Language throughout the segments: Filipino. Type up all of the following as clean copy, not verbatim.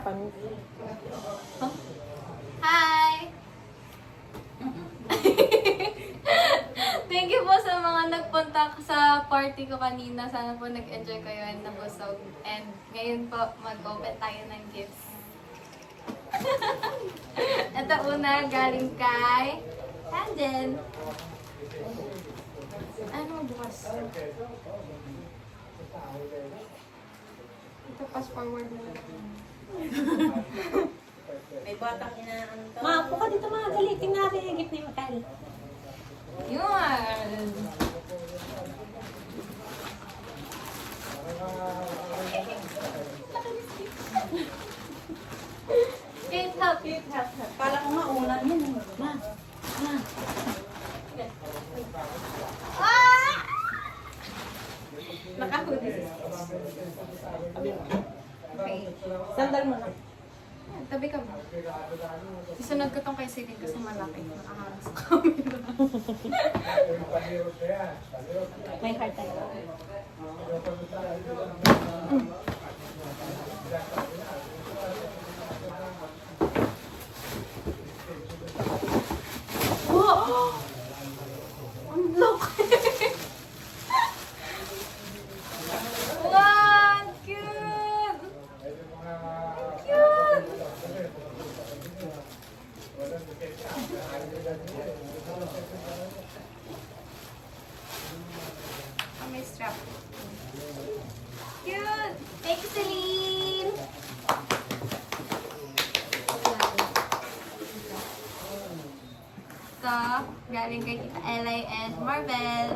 Hi! Thank you po sa mga nagpunta sa party ko kanina. Sana po nag-enjoy kayo and nabusog. And ngayon po, mag-open tayo ng gifts. Ito una, galing kay Tandem. Ano bukas? Ito, pass forward na lang. May batang inaano to. Maapo ka dito mga dali. Tingnan natin yung gift ni Makal. Yun! Kate, help. Cute, help. Kala ko nga ulan yun. Ma. Ma. Ah! Nakahuli si Okay. Sandal mo na. Yan, tabi ka mo. Isunod ko tong kay Celine kasi malaki. Nakaharas sa camera. May heart tayo. Oh! Ang laki! Wow! Cute! Cute! May strap. Cute! Thank you, Celine! Ito, galing kay Tita Eli and Marvel.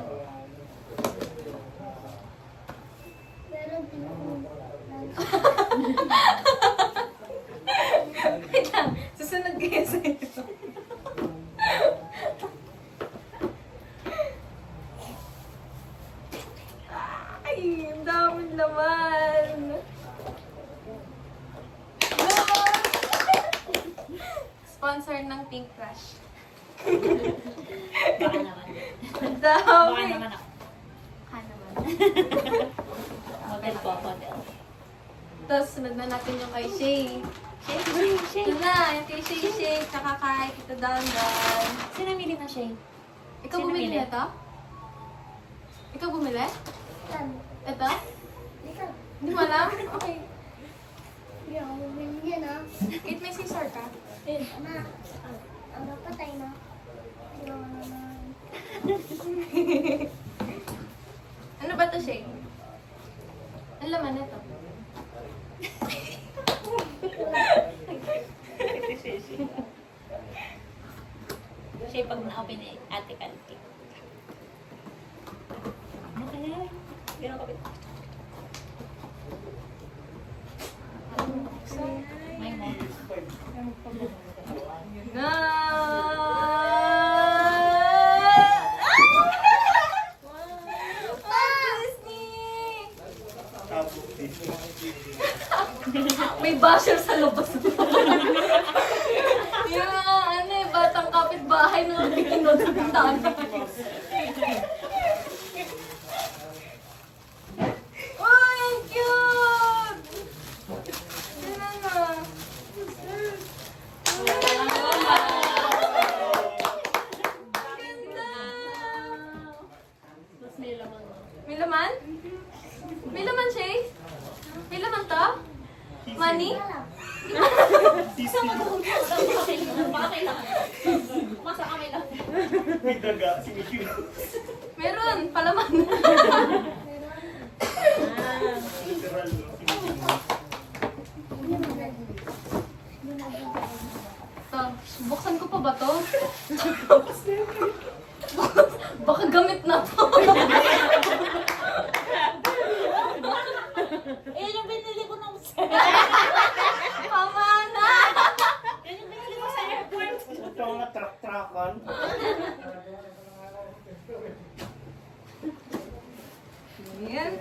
Wait lang, susunod kayo sa ito. Ay, ang daming laman. Sponsor ng Pink Crush. Baka naman. Ang Baka dami. naman ako. Baka naman. Hotel po, hotel. Tapos, sunod na natin yung kay Shay. Shay. Ito na, yung kay Shay, tsaka kay Tita Dandan. Sino namili na Shay? Ikaw Sino bumili bumili? na to? Ikaw bumili? Ito? Hindi mo alam? Okay. Hindi ako bumili yan ah. Kate, may scissor ka? Ma, ang patay na. Hindi ako naman. Ano ba to, Shay? Ang laman nito. Shay, pag na-open eh, ate kanti. Ano kaya? Gano'n kapit. May mo. Na! May basher sa labas. Yung ano eh, batang kapitbahay na nakikinod sa bintana. Uy, ang cute! Tignan mo. Ang ganda! Tapos may laman mo. May laman? May laman, Shay? May laman to? Money? Saan ka doon? Baka kailangan. Baka kailangan. Masa kami lang. May daga, si Mickey. Meron, palaman. Literal, si Mickey. To, buksan ko pa ba to? Baka gamit na to. Eh, yung binili ko nung set. Mama na! Yan yung binili ko sa airport. Ito mga truck-truckan. Yan.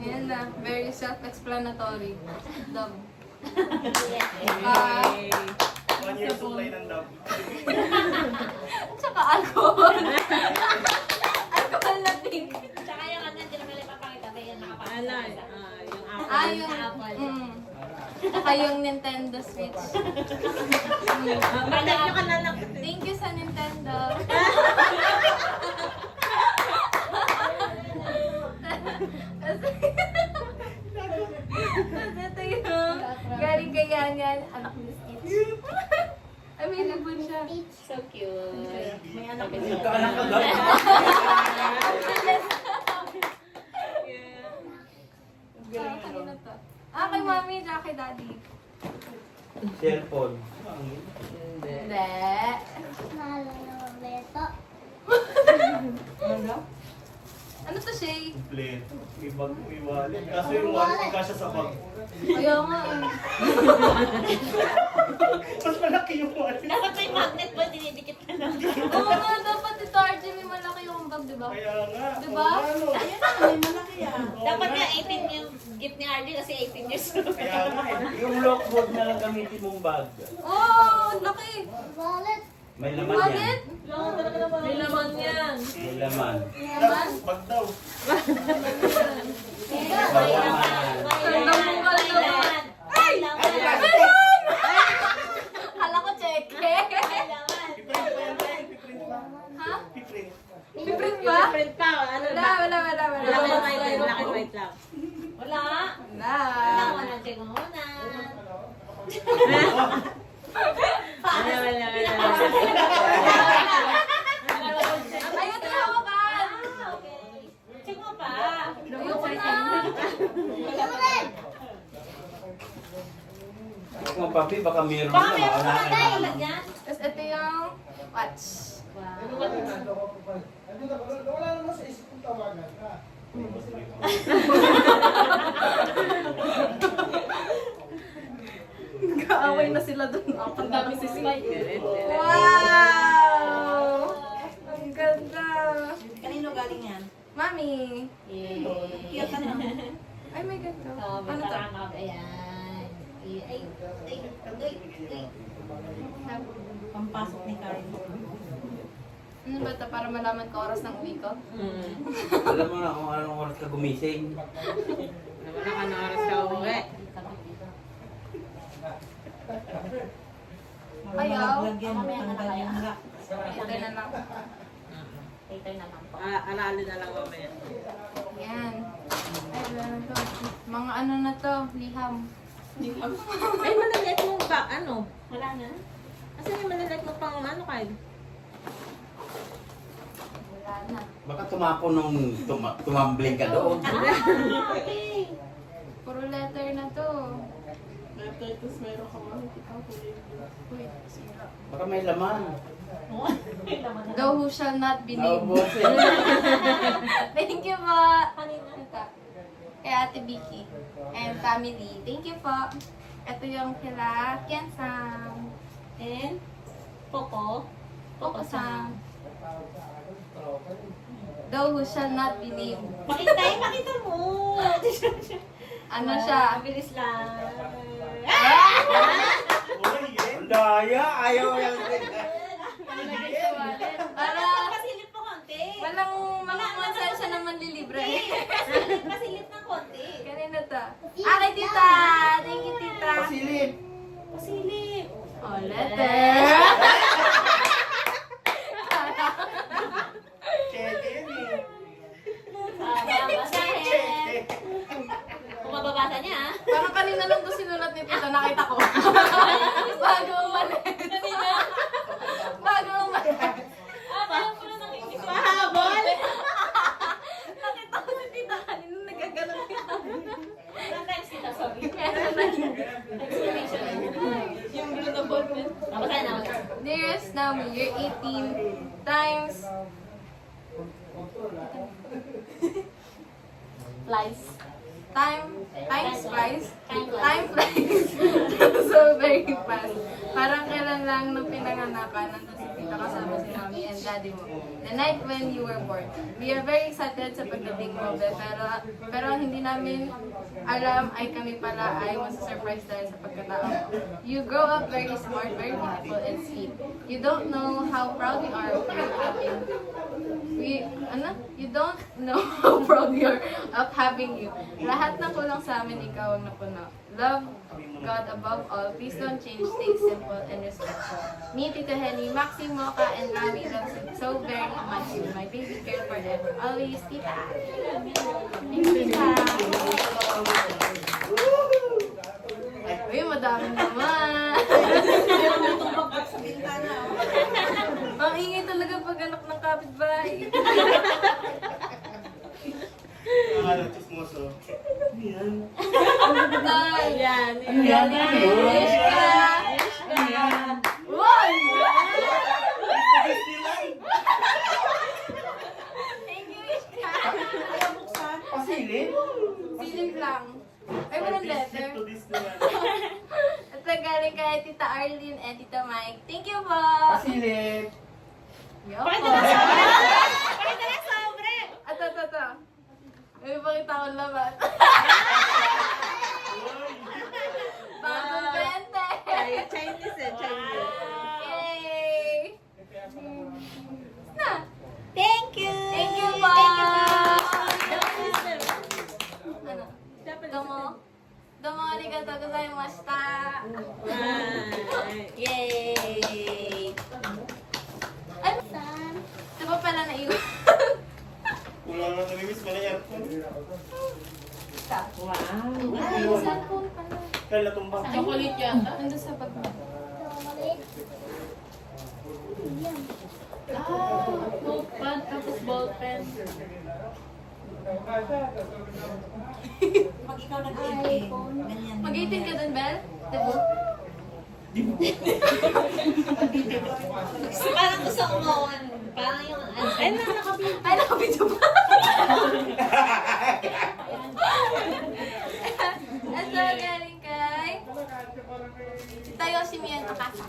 Yan na, very self-explanatory. Love. Yay! 1 year supply ng dog. Tsaka alcohol. Alcohol na pink. Tsaka Ano? Yung apple. Yung Apple. Saka yung Nintendo Switch. Balik nyo ka na lang. Thank you sa Nintendo. Tapos ito yung galing kay Yan, anak ni Stitch. Available siya. So cute. May anak ko. Nagkaanak ka daw. Kanina to. Kay mami, tsaka kay daddy. Cellphone. Hindi. Mahal na beto. Ano to, Shay? Kompleto. May bag, may wallet. Kaso yung wallet hindi kasya sa bag. Ayaw nga. Mas malaki yung wallet. Dapat may magnet ba? Dinidikit ka lang. Oo nga, dapat ito, RJ, may malaki yung bag, di ba? Kaya nga. Diba? Oo, ano? Ayun na, may malaki ah. Dapat nga 18 yung gift ni RJ kasi 18 years old. Kaya nga eh. Yung lockboard na lang gamitin mong bag. Oh, laki. Wallet. May laman Wallet? yan. May laman yan. May laman. Naman? Bag daw. May laman. Ay! Kala ko check. Piprint pa yan tayo. Piprint pa. Ha? Piprint. Piprint ba? Print pa. Ano Wala, ba? wala, wala, wala. Black and white lang. Black and white lang. Wala. Wala. Wala ko na check muna. Wala. Ayun, tinawakan. Okay. Check mo pa. Ayoko na. Huwag mo, papi, baka meron Baka na. meron Wala pa ka tayo na. lagyan. Tapos ito yung watch. Kaaway na sila dun. Ang dami si Spike. Wow! Ang ganda. Kanino galing yan? Mami. Kaya ka na. Ay, may ganda. So, may Ano to? paramag. Ayan. Ay. Pampasok ni Karen. Ano ba ito? Para malaman ko oras ng uwi ko? Alam mo na kung anong oras ka gumising. Naman ka na oras ka uwi. Ayaw. Lagyan mo Mamaya na tanggal kaya. yung nga. Ito na lang. Later na lang po. Aralo na lang mamaya. Yan. Ay, ano to? Mga ano na to? Liham. Ay, malalit mo ba? Ano? Wala na? Asan yung malalit mo pang ano kayo? Wala na. Baka tumapo nung tumambling ka doon. Okay. Puro letter na to. Uy, sira. Baka may laman. Thou who shall not be named. Naubusin. Thank you po. Kanina. Ito. Kay Ate Vicky. And family. Thank you po. Ito yung kila Kian-san. And Poco. Poco-san. Thou who shall not be named. Pakita mo. Ano siya? Mabilis lang. Uy, eh. Ang daya, ayaw yan. Para Pasilip mo konti. walang mga konsensya na manlilibre. Pasilip ng konti. Kanina to. Kay tita! Thank you, tita. Pasilip. Pasilip. Oh, letter. Cheque yan eh. Babasahin. Kung mababasa niya, ah. Parang kanina lang to sinulat ni tita, nakita ko. Bago umalis. Bago umalis. Parang pala nakikita. Pahabol! Nakita ko si tita kanina, nagaganon ka. Sometimes kita, sorry. Yung blue na ballpen. Babasahin na. Dearest Naomi, you're 18 times flies. Time flies. So very fast. Parang kailan lang nung pinanganakan nandun si tita kasama si mommy and daddy mo. The night when you were born. We are very excited sa pagdating mo, pero ang hindi namin alam ay kami pala ay masa-surprise dahil sa pagkatao mo. You grow up very smart, very beautiful, and sweet. You don't know how proud we are of you. You don't know how proud we are of having you. Lahat ng kulang sa amin, ikaw ang napuno. Love God above all. Please don't change. Stay simple and respectful. Me, Tita Henny, Maxi, Mocha, and Rami loves you so very much. You're my baby girl forever. Always, Tita. Thank you, Tita. Uy, madami naman. Ang ingay talaga pag anak ng kapitbahay. Ano, chismoso. Yan. Tay. Yan. Yan. Wish ka. Wow! Disneyland! Thank you, Wish ka. Pasilip? Silig lang. Ay, walang letter. To Disneyland. Ito galing kay Tita Arlene and Tita Mike. Thank you po. Pasilip! Pakita na sobre! Pakita na sobre! Ito. May pakita ko laban. Bagong bente. Ay, Chinese eh, Chinese. Yay! Na. Thank you! Thank you po. Ano? Domo arigato gozaimashita. Yay! Ay, ito pa pala naiwan. Wala nga namimiss mo na aircon. Wow. Ay, cellphone pala. Kaya tumbang. Chocolate yata. Nandun sa bag mo. Chocolate. Yan. Notepad, tapos ballpen. Pag ikaw nag-18, ganyan. Mag-18 ka dun, Bel? Diba? Parang gusto ko mawan. Parang yung Ay, nakakabit. Ay, nakabidyo pa. Ito, galing kay Tayo si Mian Akasa.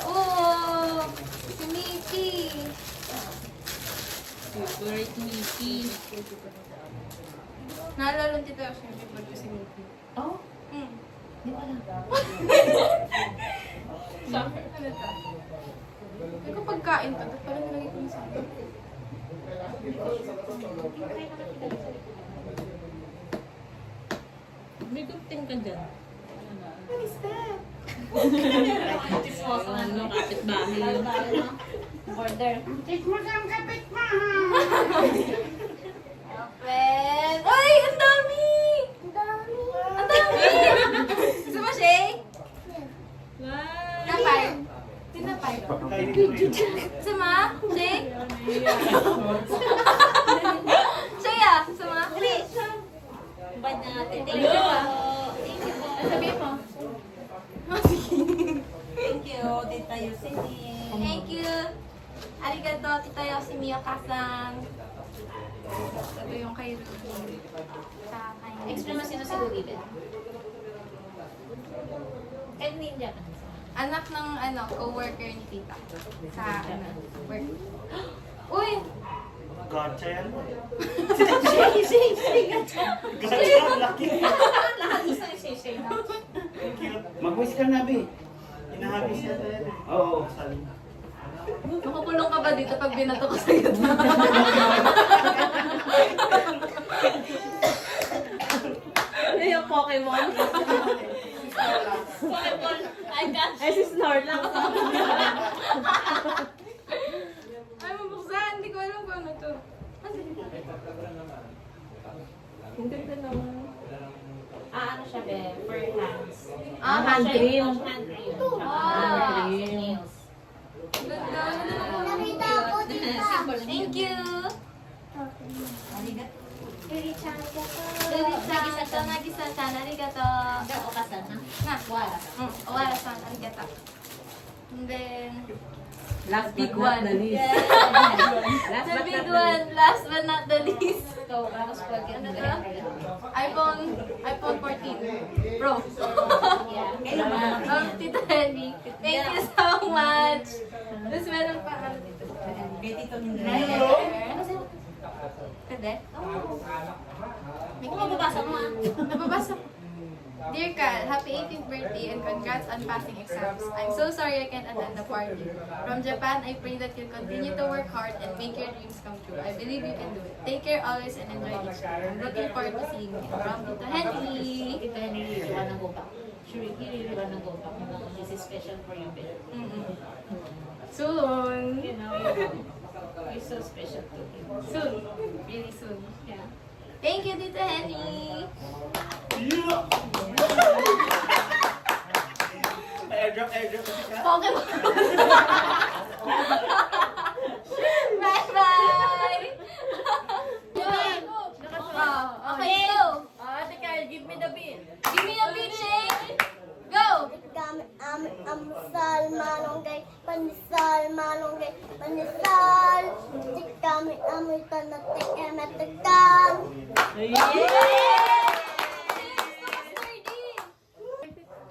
Oh, si Mickey. Favorite Mickey. Naalala ng tito yung favorite ko si Mickey. Oh, Hmm. di ba lang? Summer. Ano ito? Hindi ko pagkain to. Ba't pala nilagay ko yung summer? May gunting ka dyan. What is that? Chismoso na Ano, kapitbahay. Border. Open! Ay! Ang dami! Ang dami. Ang dami! Gusto mo, Shay? Wow. Tinapay. Tinapay. Kaya dito rin. Gusto mo? Shay? Shay ah! Gusto mo? Dali! Bad natin. Thank you po. Thank you po. Sabihin mo. Thank you, Tita Yosini. Thank you! Arigato, Tita Yoshimi Okasan. Ito yung kay Ruby. Sa kanya. Explain mo sino si Ruby, Ben. Kahit ninja ka. Anak ng co-worker ni Tita. Sa work. Uy! Gotcha yan. Shay, gacha. Gotcha, laki. Lahat gusto ni Shay na. Cute. Mag-wish ka na, Bi. Inahabis niya tayo. Oo. Saling. Makukulong ka ba dito pag binato ko sa iyo? Ano yung Pokemon? Pokemon, I got Ay, si Snorlax. Ay, mabuksan. Hindi ko alam kung ano to. Ang ganda naman. ano siya, be? For hands. Ah, hand cream. Hand cream. Ah, Nails. Ganda. Nakita ko dito. Thank you! Arigato. Arigato. Arigato, nagisa-san, arigato. Arigato ka sana. Na, Wala. owara-san, arigato. And then, Last Big but not one. the least. Last the but big not the one, last but not the least. Ikaw, tapos pag Ano ka? iPhone 14 Pro. Yeah. Kailan ba naman From Tita Henny. Thank you so much. Tapos meron pa ano dito. Kay Tito Nindra. Pwede? Kung mababasa mo, Nababasa ko. Dear Kat, happy 18th birthday and congrats on passing exams. I'm so sorry I can't attend the party. From Japan, I pray that you'll continue to work hard and make your dreams come true. I believe you can do it. Take care always and enjoy each day. I'm looking forward to seeing you. From Tito Henry. Ito yung really wanna go back. She really wanna go back. This is special for you, babe. Soon. You know, you're so special to me. Soon. Really soon. Yeah. Thank you, Tito Henry. Yeah! Airdrop kasi ka. Pokemon. Bye-bye. Okay, go. Ate Kyle, give me the beat. Give me a beat, Shane. Go. Kami amusal malunggay, panisal malunggay, panisal. Kami amoy tanatik emetikan.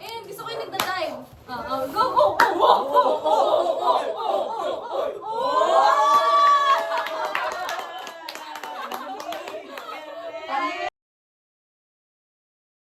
Eh, gusto ko yung nagda-dive. Go, go, go, go, go.